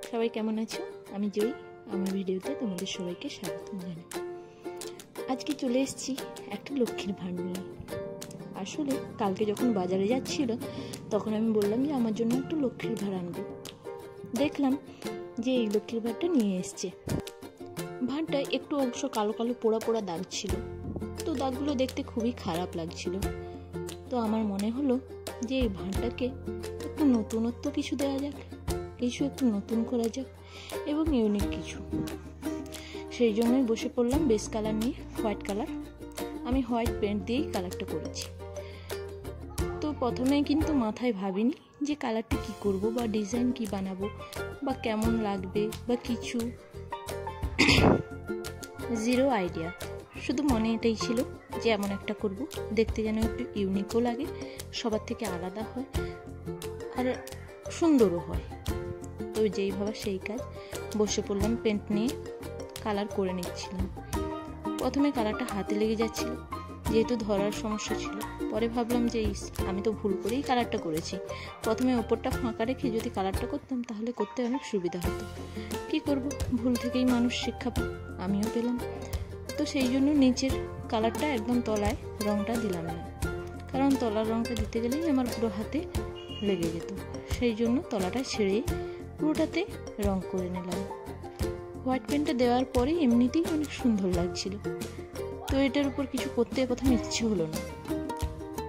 সবাই কেমন আছো? আমি জয়ী। আমার ভিডিওতে তোমাদের সবাইকে স্বাগত জানাই। আজকে চলে এসেছি একটা লক্ষ্মীর ভাঁড় নিয়ে। আসলে কালকে যখন বাজারে যাচ্ছিল তখন আমি বললাম যে আমার জন্য একটা লক্ষ্মীর ভাঁড় আনবো। দেখলাম যে এই লক্ষ্মীর ভাঁড়টা নিয়ে এসছে। ভাঁড়টা একটু অংশ কালো কালো পোড়া পোড়া দাগ ছিল, তো দাগগুলো দেখতে খুবই খারাপ লাগছিল। তো আমার মনে হলো যে এই ভাঁড়টাকে একটু নতুনত্ব কিছু দেওয়া যাক, কিছু একটু নতুন করা যাক এবং ইউনিক কিছু। সেই জন্যই বসে পড়লাম বেস কালার নিয়ে, হোয়াইট কালার। আমি হোয়াইট পেন্ট দিয়েই কালারটা করেছি। তো প্রথমে কিন্তু মাথায় ভাবিনি যে কালারটা কি করব বা ডিজাইন কি বানাবো বা কেমন লাগবে বা কিছু, জিরো আইডিয়া। শুধু মনে এটাই ছিল যে এমন একটা করব, দেখতে যেন একটু ইউনিকও লাগে, সবার থেকে আলাদা হয় আর সুন্দরও হয়। তো যেই ভাবা সেই কাজ, বসে পড়লাম পেন্ট নিয়ে কালার করে নিচ্ছিলাম। প্রথমে কালারটা হাতে লেগে যাচ্ছিল, যেহেতু ধরার সমস্যা ছিল। পরে ভাবলাম যে আমি তো ভুল করেই কালারটা করেছি। প্রথমে ওপরটা ফাঁকা রেখে যদি কালারটা করতাম তাহলে করতে অনেক সুবিধা হতো। কি করব, ভুল থেকেই মানুষ শিক্ষা পায়, আমিও পেলাম। তো সেই জন্য নিচের কালারটা একদম তলায় রঙটা দিলাম না, কারণ তলার রঙটা দিতে গেলেই আমার পুরো হাতে লেগে যেত। সেই জন্য তলাটা ছেড়ে পুরোটাতে রং করে নিলাম। হোয়াইট পেন্টটা দেওয়ার পরে এমনিতেই অনেক সুন্দর লাগছিল। তো এটার উপর কিছু করতে প্রথমে ইচ্ছে হলো না।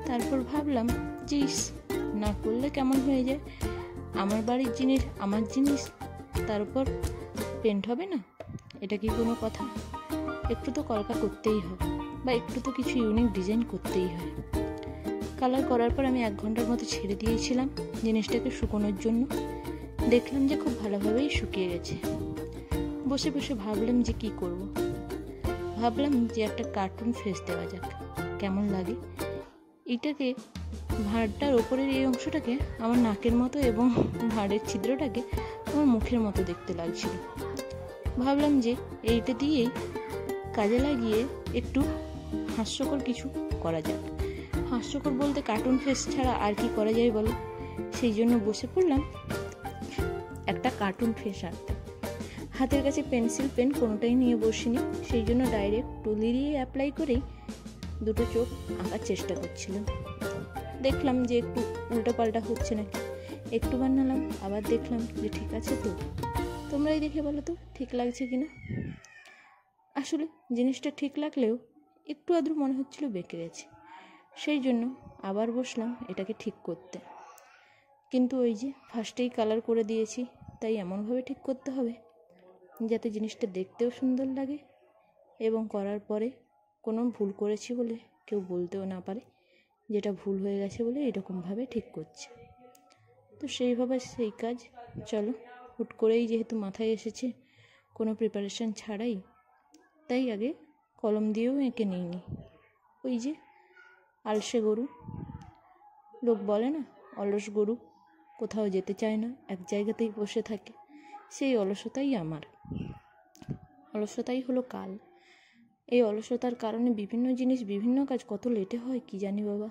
তারপর ভাবলাম যে না করলে কেমন হয়ে যায়, আমার বাড়ির জিনিস, আমার জিনিস, তার উপর পেন্ট হবে না, এটা কি কোনো কথা? একটু তো কলকা করতেই হবে বা একটু তো কিছু ইউনিক ডিজাইন করতেই হয়। কালার করার পর আমি 1 ঘন্টার মতো ছেড়ে দিয়েছিলাম জিনিসটাকে শুকোনোর জন্য। দেখলাম যে খুব ভালোভাবেই শুকিয়ে গেছে। বসে বসে ভাবলাম যে কি করব। ভাবলাম যে একটা কার্টুন ফেস দেওয়া যাক, কেমন লাগে। এটাকে ভাঁড়টার ওপরের এই অংশটাকে আমার নাকের মতো এবং ভাঁড়ের ছিদ্রটাকে আমার মুখের মতো দেখতে লাগছিল। ভাবলাম যে এইটা দিয়েই কাজে লাগিয়ে একটু হাস্যকর কিছু করা যাক। হাস্যকর বলতে কার্টুন ফেস ছাড়া আর কি করা যায় বলো? সেই জন্য বসে পড়লাম একটা কার্টুন ফেস আঁকতে। হাতের কাছে পেন্সিল পেন কোনোটাই নিয়ে বসিনি, সেই জন্য ডাইরেক্ট তুলি দিয়ে অ্যাপ্লাই করেই দুটো চোখ আঁকার চেষ্টা করছিলাম। দেখলাম যে একটু উল্টোপাল্টা হচ্ছে নাকি, একটু বানালাম, আবার দেখলাম যে ঠিক আছে। তো তোমরাই দেখে বলো তো ঠিক লাগছে কিনা। আসলে জিনিসটা ঠিক লাগলেও একটু আদ্র মনে হচ্ছিল বেঁকে গেছে। সেই জন্য আবার বসলাম এটাকে ঠিক করতে। কিন্তু ওই যে ফার্স্টেই কালার করে দিয়েছি, তাই এমনভাবে ঠিক করতে হবে যাতে জিনিসটা দেখতেও সুন্দর লাগে এবং করার পরে কোনো ভুল করেছি বলে কেউ বলতেও না পারে যেটা ভুল হয়ে গেছে বলে এরকমভাবে ঠিক করছে। তো সেইভাবে সেই কাজ, চলো হুট করেই যেহেতু মাথায় এসেছে, কোনো প্রিপারেশন ছাড়াই, তাই আগে কলম দিয়েও এঁকে নিইনি। ওই যে আলসে গরু, লোক বলে না অলস গরু, কোথাও যেতে চায় না, এক জায়গাতেই বসে থাকে, সেই অলসতাই আমার। অলসতাই হলো কাল। এই অলসতার কারণে বিভিন্ন জিনিস, বিভিন্ন কাজ কত লেটে হয় কি জানি বাবা।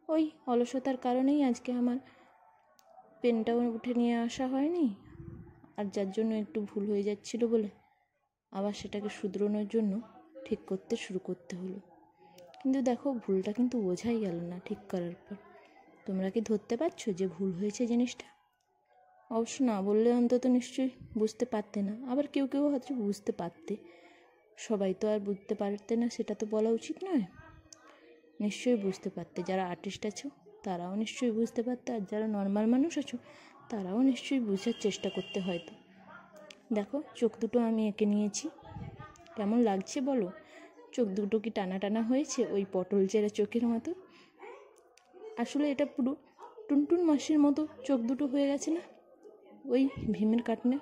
ওই অলসতার কারণেই আজকে আমার পেনটাও উঠে নিয়ে আসা হয়নি, আর যার জন্য একটু ভুল হয়ে যাচ্ছিল বলে আবার সেটাকে শুধরোনোর জন্য ঠিক করতে শুরু করতে হলো। কিন্তু দেখো ভুলটা কিন্তু বোঝাই গেল না ঠিক করার পর। তোমরা কি ধরতে পারছো যে ভুল হয়েছে জিনিসটা? অবশ্য না বললে অন্তত নিশ্চয়ই বুঝতে পারতে না। আবার কেউ কেউ হয়তো বুঝতে পারতে, সবাই তো আর বুঝতে পারতে না, সেটা তো বলা উচিত নয়। নিশ্চয়ই বুঝতে পারতে, যারা আর্টিস্ট আছো তারাও নিশ্চয়ই বুঝতে পারতে, আর যারা নর্মাল মানুষ আছো তারাও নিশ্চয়ই বোঝার চেষ্টা করতে। হয়তো দেখো চোখ দুটো আমি এঁকে নিয়েছি, কেমন লাগছে বলো? চোখ দুটো কি টানা টানা হয়েছে ওই পটল চেরা চোখের মতো? আসলে এটা পুরো টুনটুন মাসির মতো চোখ দুটো হয়ে গেছে না ওই ভীমের কার্টুনে।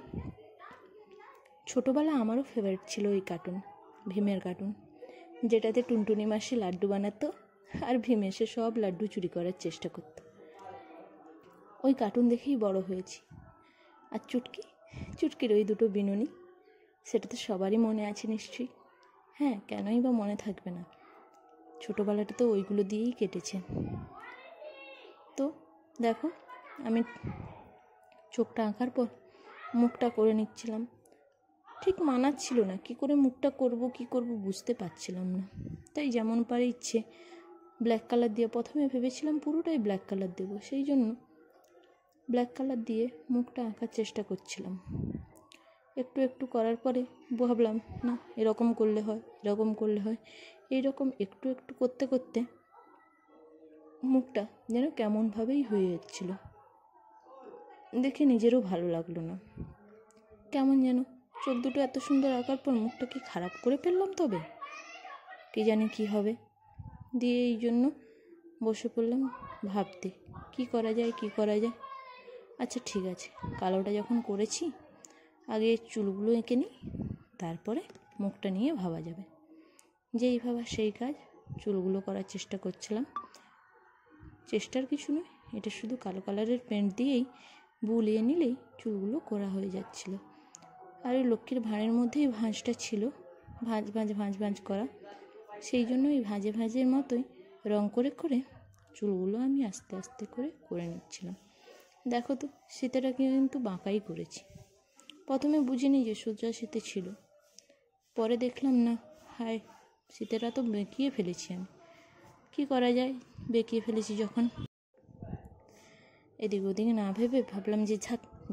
ছোটোবেলা আমারও ফেভারিট ছিল ওই কার্টুন, ভীমের কার্টুন, যেটাতে টুনটুনি মাসি লাড্ডু বানাতো আর ভীম এসে সব লাড্ডু চুরি করার চেষ্টা করতো। ওই কার্টুন দেখেই বড় হয়েছি। আর চুটকির ওই দুটো বিনুনি, সেটা তো সবারই মনে আছে নিশ্চয়ই। হ্যাঁ, কেনই বা মনে থাকবে না, ছোটোবেলাটা তো ওইগুলো দিয়েই কেটেছে। তো দেখো আমি চোখটা আঁকার পর মুখটা করে নিচ্ছিলাম। ঠিক মানাচ্ছিল না, কি করে মুখটা করব বুঝতে পারছিলাম না। তাই যেমন পারে ইচ্ছে ব্ল্যাক কালার দিয়ে, প্রথমে ভেবেছিলাম পুরোটাই ব্ল্যাক কালার দেবো, সেই জন্য ব্ল্যাক কালার দিয়ে মুখটা আঁকার চেষ্টা করছিলাম। একটু একটু করার পরে ভাবলাম না, এরকম করলে হয়। এইরকম একটু একটু করতে করতে মুখটা যেন কেমনভাবেই হয়ে যাচ্ছিল। দেখে নিজেরও ভালো লাগলো না, কেমন যেন চোখ দুটো এত সুন্দর আঁকার পর মুখটা কি খারাপ করে ফেললাম, তবে কে জানে কি হবে। দিয়ে এই জন্য বসে পড়লাম ভাবতে কি করা যায়। আচ্ছা ঠিক আছে, কালোটা যখন করেছি আগে চুলগুলো এঁকে নিই, তারপরে মুখটা নিয়ে ভাবা যাবে। যেই ভাবা সেই কাজ, চুলগুলো করার চেষ্টা করছিলাম। চেষ্টার কিছু নয়, এটা শুধু কালো কালারের পেন্ট দিয়েই বুলিয়ে নিলেই চুলগুলো করা হয়ে যাচ্ছিল। আর ওই লক্ষ্মীর ভাঁড়ের মধ্যেই ভাঁজটা ছিল, ভাঁজ করা, সেই জন্য ওই ভাঁজের মতোই রং করে চুলগুলো আমি আস্তে আস্তে করে নিচ্ছিলাম। দেখো তো, শীতেটাকে কিন্তু বাঁকাই করেছি। প্রথমে বুঝিনি যে সোজা শীতে ছিল, পরে দেখলাম না, হায় শীতেটা তো বেঁকিয়ে ফেলেছি আমি। কি করা যায়, বেঁকিয়ে ফেলেছি যখন, এদিক ওদিকে না ভেবে ভাবলাম যে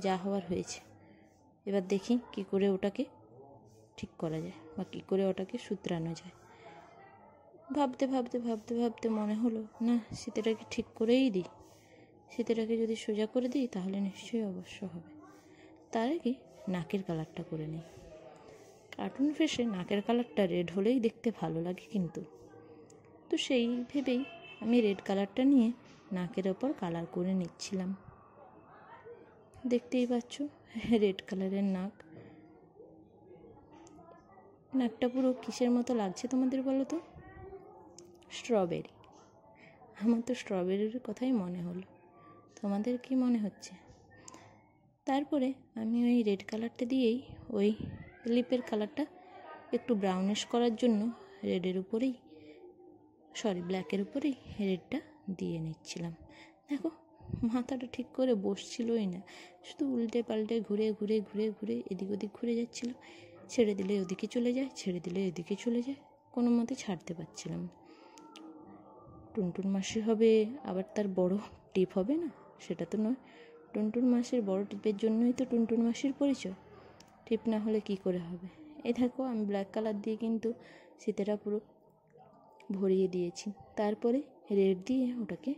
যা হওয়ার হয়েছে, এবার দেখি কি করে ওটাকে ঠিক করা যায় বা কী করে ওটাকে শুধরানো যায়। ভাবতে মনে হলো না, শীতেটাকে ঠিক করেই দিই। শীতেটাকে যদি সোজা করে দিই তাহলে নিশ্চয়ই অবশ্য হবে। তার আগে নাকের কালারটা করে নিই। কার্টুন ফেসে নাকের কালারটা রেড হলেই দেখতে ভালো লাগে, কিন্তু তো সেই ভেবেই আমি রেড কালারটা নিয়ে নাকের ওপর কালার করে নিচ্ছিলাম। দেখতেই পাচ্ছ রেড কালারের নাকটা পুরো কিসের মতো লাগছে তোমাদের বলো তো? স্ট্রবেরি। আমার তো স্ট্রবেরির কথাই মনে হলো, তোমাদের কি মনে হচ্ছে? তারপরে আমি ওই রেড কালারটা দিয়েই ওই লিপের কালারটা একটু ব্রাউনিশ করার জন্য ব্ল্যাকের উপরেই রেডটা দিয়ে নিচ্ছিলাম। দেখো মাথাটা ঠিক করে বসছিলই না, শুধু উল্টে পাল্টে ঘুরে এদিক ওদিক ঘুরে যাচ্ছিল। ছেড়ে দিলে ওদিকে চলে যায়, কোনো মতে ছাড়তে পারছিলাম না। টুনটুন মাসি হবে, আবার তার বড় টিপ হবে না, সেটা তো নয়। টুনটুন মাসির বড় টিপের জন্যই তো টুনটুন মাসির পরিচয়, টিপ না হলে কি করে হবে। এই দেখো আমি ব্ল্যাক কালার দিয়ে কিন্তু শীতেটা পুরো ভরিয়ে দিয়েছি। তারপরে রেড দিয়ে ওটাকে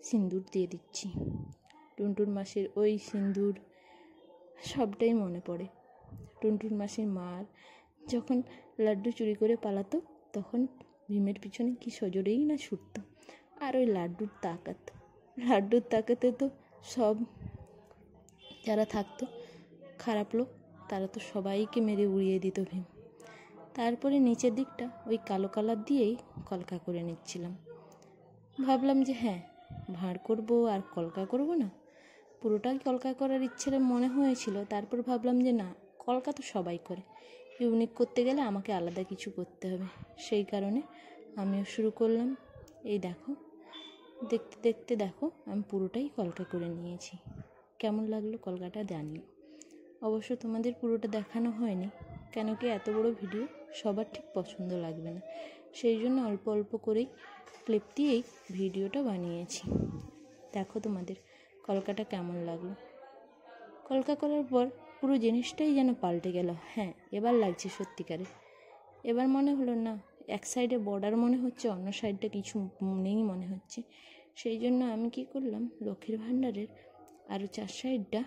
সিঁদুর দিয়ে দিচ্ছি। টুনটুন মাসির ওই সিঁদুর সবটাই মনে পড়ে। টুনটুন মাসির মার যখন লাড্ডু চুরি করে পালাতো, তখন ভীমের পিছনে কি সজোরেই না ছুটতো। আর ওই লাড্ডুর তাকাতে তো সব যারা থাকতো খারাপ লোক, তারা তো সবাইকে মেরে উড়িয়ে দিত ভীম। তারপরে নিচের দিকটা ওই কালো কালার দিয়েই কলকা করে নিচ্ছিলাম। ভাবলাম যে হ্যাঁ, ভাঁড় করব আর কলকা করব না, পুরোটাই কলকা করার ইচ্ছে মনে হয়েছিল। তারপর ভাবলাম যে না, কলকা তো সবাই করে, ইউনিক করতে গেলে আমাকে আলাদা কিছু করতে হবে। সেই কারণে আমিও শুরু করলাম। এই দেখো, দেখতে দেখো আমি পুরোটাই কলকা করে নিয়েছি। কেমন লাগলো কলকাটা জানিও। অবশ্য তোমাদের পুরোটা দেখানো হয়নি, কেন কি এত বড় ভিডিও সবার ঠিক পছন্দ লাগবে না, সেই জন্য অল্প অল্প করেই ক্লিপ দিয়েই ভিডিওটা বানিয়েছি। দেখো তোমাদের কলকাটা কেমন লাগলো। কলকা করার পর পুরো জিনিসটাই যেন পাল্টে গেল। হ্যাঁ, এবার লাগছে সত্যিকারে। এবার মনে হলো না, এক সাইডে বর্ডার মনে হচ্ছে, অন্য সাইডটা কিছু নেই মনে হচ্ছে। সেই জন্য আমি কি করলাম, লক্ষ্মীর ভাণ্ডারের আরও 4 সাইডটা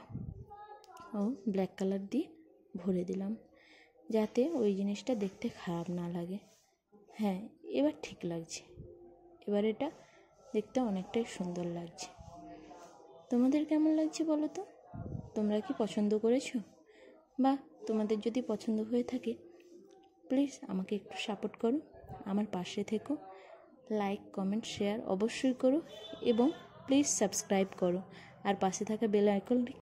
ব্ল্যাক কালার দিয়ে ভরে দিলাম, যাতে ওই জিনিসটা দেখতে খারাপ না লাগে। হ্যাঁ, এবার ঠিক লাগছে, এবার এটা দেখতে অনেকটাই সুন্দর লাগছে। তোমাদের কেমন লাগছে বলো তো? তোমরা কি পছন্দ করেছো? বা তোমাদের যদি পছন্দ হয়ে থাকে, প্লিজ আমাকে একটু সাপোর্ট করো, আমার পাশে থেকো, লাইক কমেন্ট শেয়ার অবশ্যই করো, এবং প্লিজ সাবস্ক্রাইব করো, আর পাশে থাকা বেল আইকন